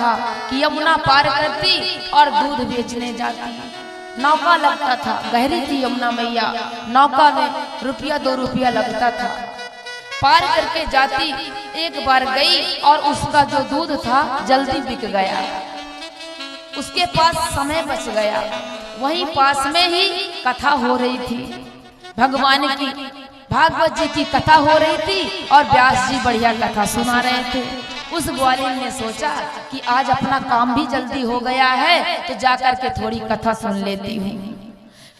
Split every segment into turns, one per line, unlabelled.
था कि यमुना पार करती और दूध बेचने जाती। नौका लगता था, गहरी थी यमुना मैया, नौका में रुपया 2 रुपया लगता था। पार करके जाती, एक बार गई और उसका जो दूध था जल्दी बिक गया, उसके पास समय बच गया। वहीं पास में ही कथा हो रही थी, भगवान की भागवत जी की कथा हो रही थी और व्यास जी बढ़िया कथा सुना रहे थे। उस ग्वालिन ने सोचा कि आज अपना काम भी जल्दी हो गया है तो जाकर के थोड़ी कथा सुन लेती हूँ।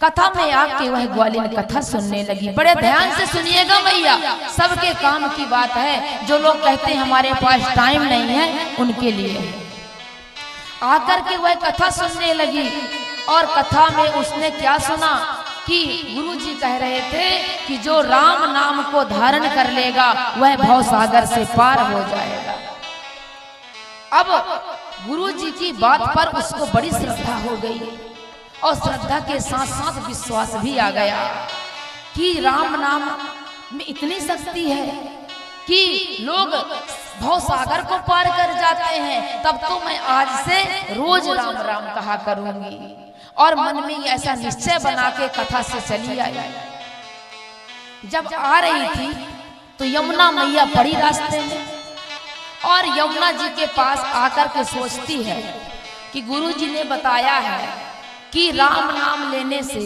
कथा में आके वह ग्वालिन कथा सुनने लगी। बड़े ध्यान से सुनिएगा मैया, सबके काम की बात है। जो लोग कहते हैं हमारे पास टाइम नहीं है, उनके लिए आकर के वह कथा सुनने लगी। और कथा में उसने क्या सुना कि गुरुजी कह रहे थे कि जो राम नाम को धारण कर लेगा वह भव सागर से पार हो जाएगा। अब गुरुजी की बात पर उसको बड़ी श्रद्धा हो गई और श्रद्धा के साथ साथ विश्वास भी आ गया कि राम नाम में इतनी शक्ति है कि लोग भव सागर को पार कर जाते हैं। तब तो मैं आज से रोज राम राम कहा करूंगी। और मन में ऐसा निश्चय बना के कथा से चली आई। जब आ रही थी तो यमुना मैया पड़ी रास्ते में और यमुना जी के पास आकर के सोचती है कि गुरुजी ने बताया है कि राम नाम लेने से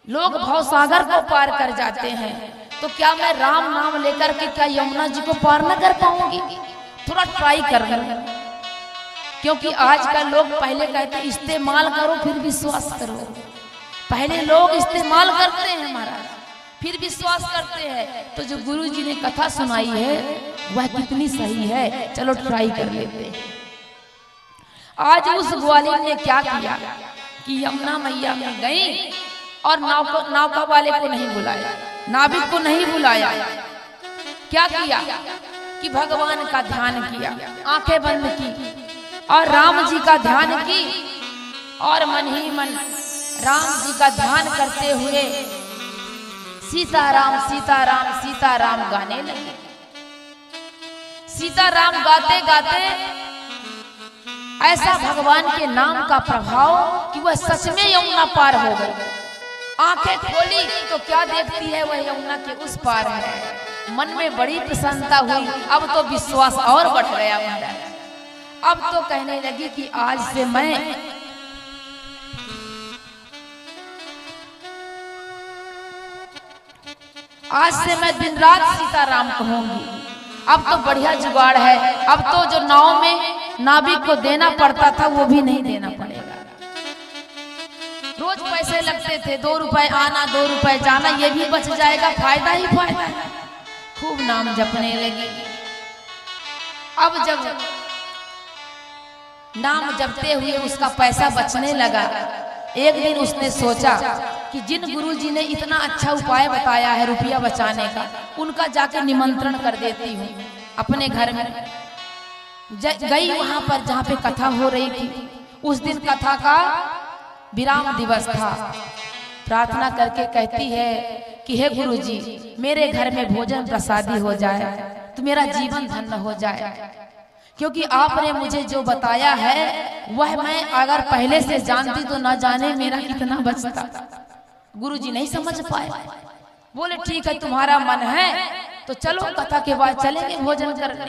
लोग भव सागर को पार कर जाते हैं, तो क्या मैं राम नाम लेकर के क्या यमुना जी को पार न कर पाऊंगी? थोड़ा ट्राई कर लूं। क्योंकि आजकल लोग पहले कहते इस्तेमाल करो फिर विश्वास करो। पहले लोग इस्तेमाल करते हैं महाराज, फिर विश्वास करते हैं। तो जो गुरुजी ने कथा सुनाई है वह कितनी सही है, चलो ट्राई कर लेते हैं। आज उस ग्वालिन ने क्या किया कि यमुना मैया में गई और नौका वाले को नहीं बुलाया, नाविक को नहीं बुलाया। क्या किया कि भगवान का ध्यान किया, आंखें बंद की और राम जी का ध्यान की और मन ही मन राम जी का ध्यान करते हुए सीताराम सीताराम सीताराम गाने लगे। सीताराम गाते गाते ऐसा भगवान के नाम का प्रभाव कि वह सच में यमुना पार हो गई। आंखें खोली तो क्या देखती है, वह यमुना के उस पार है। मन में बड़ी प्रसन्नता हुई। अब तो विश्वास और बढ़ गया महाराज। अब तो कहने लगी कि आज से मैं दिन रात सीताराम कहूंगी। अब तो बढ़िया जुगाड़ है। अब तो जो नाव में नाविक को देना पड़ता था वो भी नहीं देना पड़ेगा। रोज पैसे लगते थे, 2 रुपए आना 2 रुपए जाना, ये भी बच जाएगा। फायदा ही फायदा है। खूब नाम जपने लगी। अब जब नाम जपते हुए उसका पैसा बचने लगा, एक दिन उसने सोचा कि जिन गुरुजी ने इतना अच्छा उपाय बताया है रुपया बचाने का, उनका जाके निमंत्रण कर देती हूँ अपने घर में। गई वहां पर जहाँ पे कथा हो रही थी। उस दिन कथा का विराम दिवस था। प्रार्थना करके कहती है कि हे गुरुजी, मेरे घर में भोजन प्रसादी हो जाए तो मेरा जीवन धन्य हो जाए। क्योंकि आपने मुझे जो बताया है वह मैं अगर पहले से जानती तो ना जाने मेरा कितना बचता। गुरुजी नहीं समझ पाए। बोले ठीक है, तुम्हारा मन है तो चलो कथा के बाद चलेंगे भोजन करने।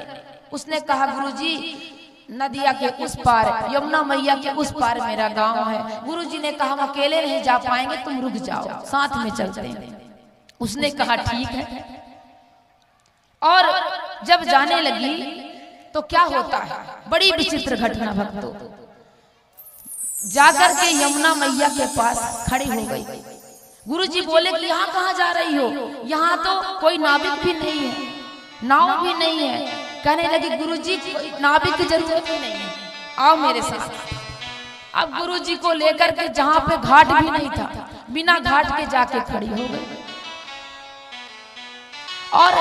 उसने कहा गुरुजी, नदिया के उस पार, यमुना मैया के उस पार मेरा गांव है। गुरुजी ने कहा हम अकेले नहीं जा पाएंगे, तुम रुक जाओ, साथ में चलते हैं। उसने कहा ठीक है। और जब जाने लगी तो क्या होता है, बड़ी विचित्र घटना भक्तों। जाकर के यमुना मैया के पास खड़ी हो गई। गुरुजी बोले कि यहाँ कहाँ जा रही हो? यहाँ तो कोई नाविक भी नहीं है, नाव भी नहीं है। कहने लगी गुरुजी, नाविक की जरूरत ही नहीं है, आओ मेरे साथ। अब गुरुजी को लेकर के जहाँ पे घाट भी नहीं था, बिना घाट के जाके खड़ी हो गई और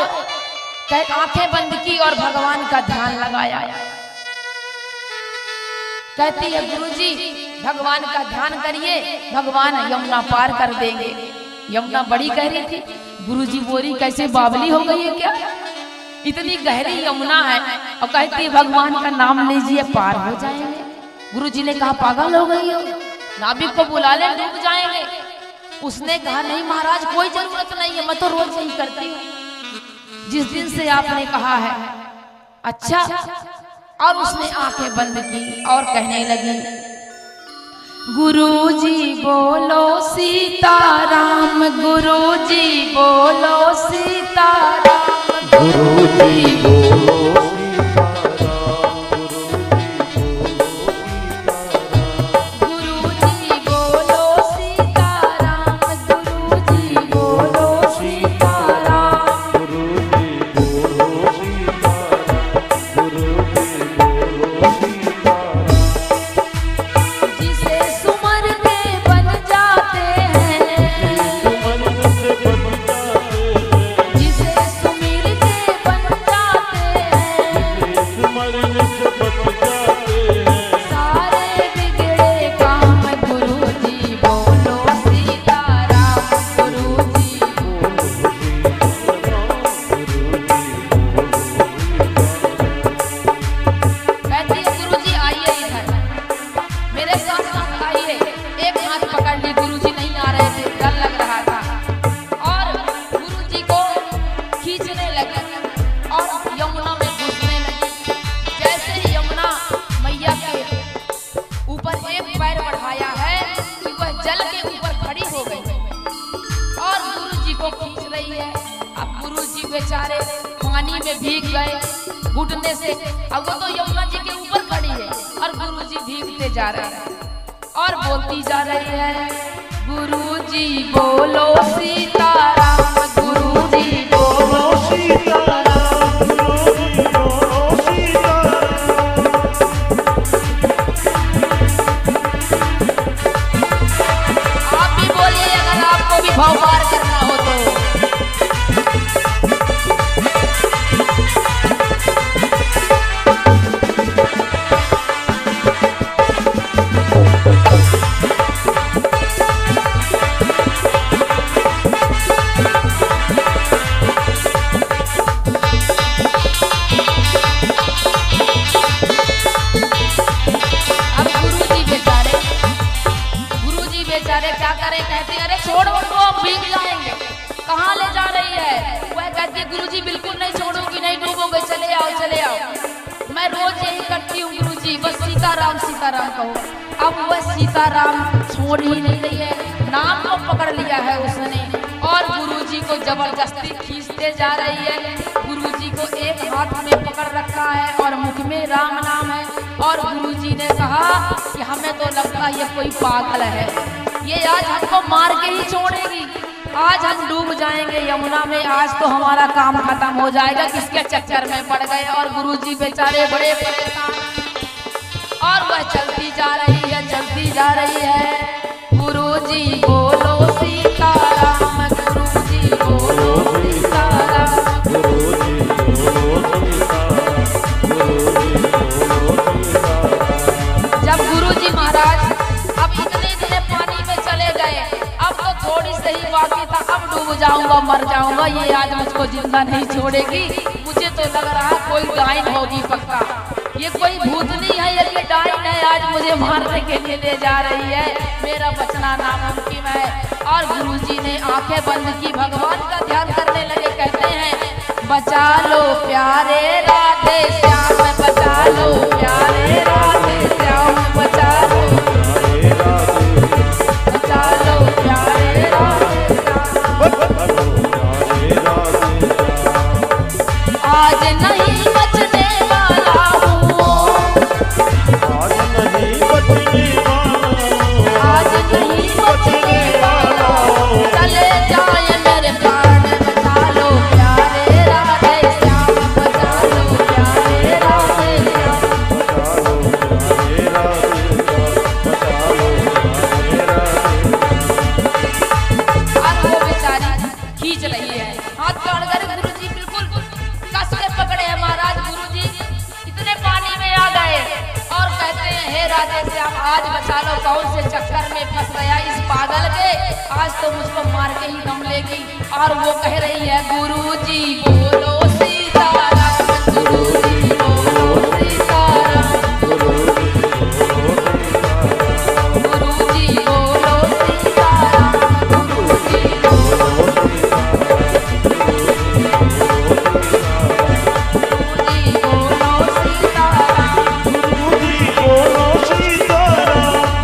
आंखें बंद की और भगवान का ध्यान लगाया। कहती है गुरुजी, भगवान का ध्यान करिए, भगवान यमुना पार कर देंगे। यमुना बड़ी गहरी थी। गुरुजी बोली कैसे बावली हो गई है क्या? इतनी गहरी यमुना है और कहती भगवान का नाम लीजिए पार हो जाएंगे। गुरुजी ने कहा पागल हो गई हो, नाविक को बुला ले डूब जाएंगे। उसने कहा नहीं महाराज कोई जरूरत नहीं है, मैं तो रोज यही करती हूँ जिस दिन से आपने कहा है। अच्छा, और उसने आंखें बंद की और कहने लगी गुरुजी बोलो सीताराम, गुरुजी बोलो सीताराम,
गुरुजी बोलो
बेचारे पानी में भीग गए घुटने से। अब वो तो यमुना जी के ऊपर खड़ी है और गुरुजी भीगते जा रहे हैं और बोलती जा रही है गुरुजी बोलो सीताराम, गुरुजी बोलो सीताराम, गुरुजी बोलो सीताराम। आप भी बोलिए अगर आपको भी भाव पार करना हो तो। क्या करें, कहते हैं अरे छोड़ उनको हम भीग जाएंगे। कहाँ ले जा रही है? वह कहती है गुरुजी बिल्कुल नहीं छोड़ूंगी, नहीं डूबोगे, चले आओ चले आओ। मैं रोज यही करती हूँ गुरुजी, बस सीताराम सीताराम कहो। अब वह सीताराम छोड़ ही नहीं रही है, नाम को पकड़ लिया है उसने और गुरुजी को जबरदस्ती खींचते जा रही है। गुरुजी को एक हाथ में पकड़ रखा है और मुख में राम नाम है। और गुरुजी ने कहा कि हमें तो लगता है ये कोई पागल है, ये आज हमको मार के ही छोड़ेगी, आज हम डूब जाएंगे यमुना में, आज तो हमारा काम खत्म हो जाएगा, किसके चक्कर में पड़ गए। और गुरुजी बेचारे बड़े परेशान और वह चलती जा रही है, चलती जा रही है। गुरुजी बोलो सीताराम, गुरुजी बोलो सीताराम, गुरुजी बोलो सीताराम, गुरुजी बोलो सीताराम। जब गुरुजी महाराज अब इतने पानी में चले गए, अब तो थोड़ी सही बाकी था, अब डूब जाऊंगा मर जाऊंगा, ये आज मुझको जिंदा नहीं छोड़ेगी। मुझे तो लग रहा है कोई डाइन होगी पक्का, ये कोई भूतनी है, ये डाइन है, आज मुझे मारने के लिए ले जा रही है, मेरा बचना नामुमकिन है। और गुरुजी ने आंखें बंद की, भगवान का ध्यान करने लगे, कहते हैं बचा लो प्यारे राधे श्याम, बचा लो प्यारे राधे श्याम, बचा लो आज नहीं बचने वाला हूँ, आज नहीं बचने वाला हूँ, चले जाए मेरे प्राण, बचा लो प्यारे राधे श्याम, बचा लो प्यारे राधे श्याम, और वो बेचारी खींच रही है, हाथ पकड़ कर गुरुजी बिल्कुल कस के पकड़े हैं। महाराज गुरुजी इतने पानी में आ गए और कहते हैं हे राधे श्याम आज बचा लो, कौन से चक्कर में फंस गया इस पागल के, आज तो मुझको मार के ही दम लेगी। और वो कह रही है गुरुजी बोलो सीता सीताराम गुरुजी बोलो सीताराम गुरुजी बोलो सीताराम गुरुजी बोलो सीताराम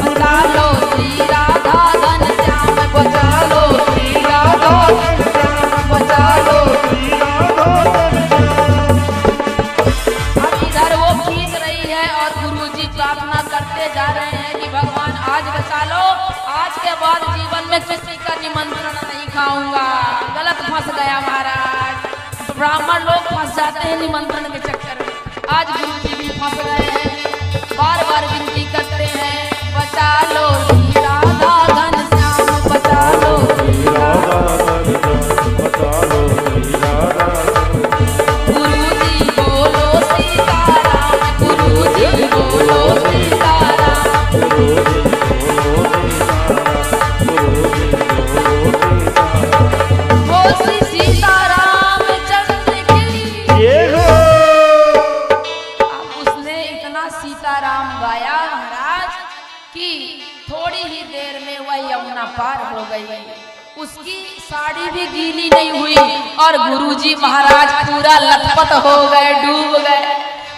बचा लो श्री राधा घनश्याम बचा लो श्री राधा बचा लो। अब इधर वो खींच रही है और गुरुजी प्रार्थना करते जा रहे हैं कि भगवान आज बचा लो, आज के बाद जीवन में किसी का निमंत्रण नहीं खाऊंगा। गलत फंस गया महाराज। ब्राह्मण लोग फंस जाते हैं निमंत्रण के चक्कर में, आज गुरुजी भी फंस गए हैं। बार बार विनती करते हैं बचा लो श्री राधा घनश्याम बचा लो श्री राधा गुरुजी बोलो सीताराम गुरुजी बोलो सीताराम बोल श्री सीताराम चंद्र की। अब उसने इतना सीताराम गाया महाराज कि थोड़ी ही देर में वह यमुना पार हो गई। उसकी साड़ी भी गीली नहीं हुई और गुरुजी महाराज पूरा लथपथ हो गए, डूब गए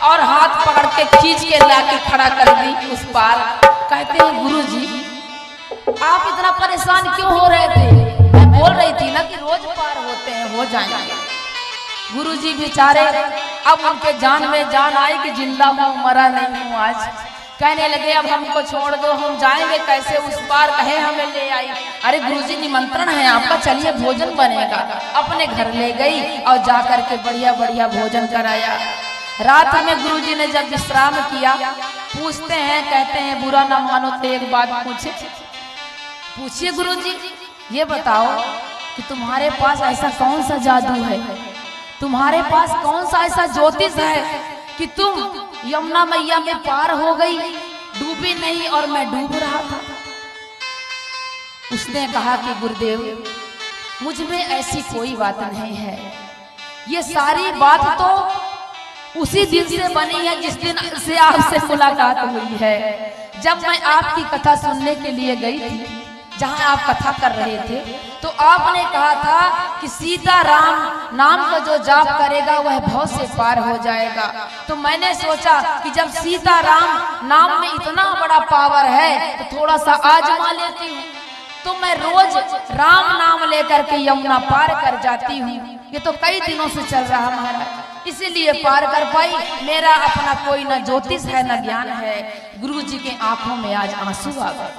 और हाथ पकड़ के खींच के लाके खड़ा कर दी उस पार। कहते हैं गुरुजी आप इतना परेशान क्यों हो रहे थे? मैं बोल रही थी ना कि रोज पार होते हैं, हो जाएंगे। गुरुजी बेचारे अब उनके जान में जान आई कि जिंदा हूँ मरा नहीं हूँ आज। कहने लगे अब हमको छोड़ दो, हम जाएंगे कैसे उस पार, कहे हमें ले आई। अरे गुरुजी निमंत्रण है आपका, चलिए भोजन बनेगा। अपने घर ले गई और जाकर के बढ़िया बढ़िया भोजन कराया। रात में गुरुजी ने जब विश्राम किया, पूछते हैं, कहते हैं बुरा ना मानो तो एक बात पूछिए गुरुजी, ये बताओ कि तुम्हारे पास ऐसा कौन सा जादू है, तुम्हारे पास कौन सा ऐसा ज्योतिष है कि तुम यमुना मैया में पार हो गई, डूबी नहीं और मैं डूब रहा था। उसने कहा कि गुरुदेव मुझ में ऐसी कोई बात नहीं है, ये सारी बात तो उसी दिन से बनी है जिस दिन से आपसे मुलाकात हुई है। जब मैं आपकी कथा सुनने के लिए गई थी, जहां आप कथा कर रहे थे, तो आपने कहा था कि सीताराम नाम का जो जाप करेगा वह भव से पार हो जाएगा। तो मैंने सोचा कि जब सीताराम नाम में इतना बड़ा पावर है तो थोड़ा सा आजमा लेती हूँ। तो मैं रोज राम नाम लेकर के यमुना पार कर जाती हूँ। ये तो कई दिनों से चल रहा महाराज, इसीलिए पार कर पाई। मेरा अपना कोई न ज्योतिष है न ज्ञान है। गुरुजी के आंखों में आज आंसू आ गए,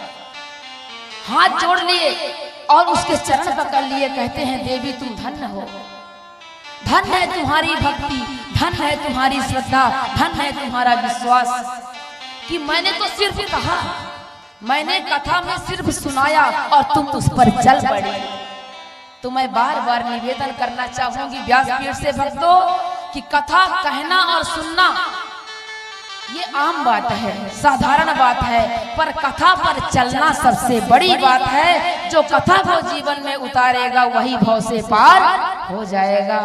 हाथ जोड़ लिए और उसके चरण पकड़ लिए। कहते हैं देवी तुम धन्य हो, धन है तुम्हारी भक्ति, धन है तुम्हारी श्रद्धा, धन है तुम्हारा विश्वास कि मैंने तो सिर्फ कहा, मैंने कथा में सिर्फ सुनाया और तुम उस पर चल पड़े। तो मैं बार बार निवेदन करना चाहूंगी व्यासपीठ से भक्तों कि कथा कहना और सुनना ये आम बात है, साधारण बात है, पर कथा पर चलना सबसे बड़ी बात है। जो कथा को जीवन में उतारेगा वही भव से पार हो जाएगा।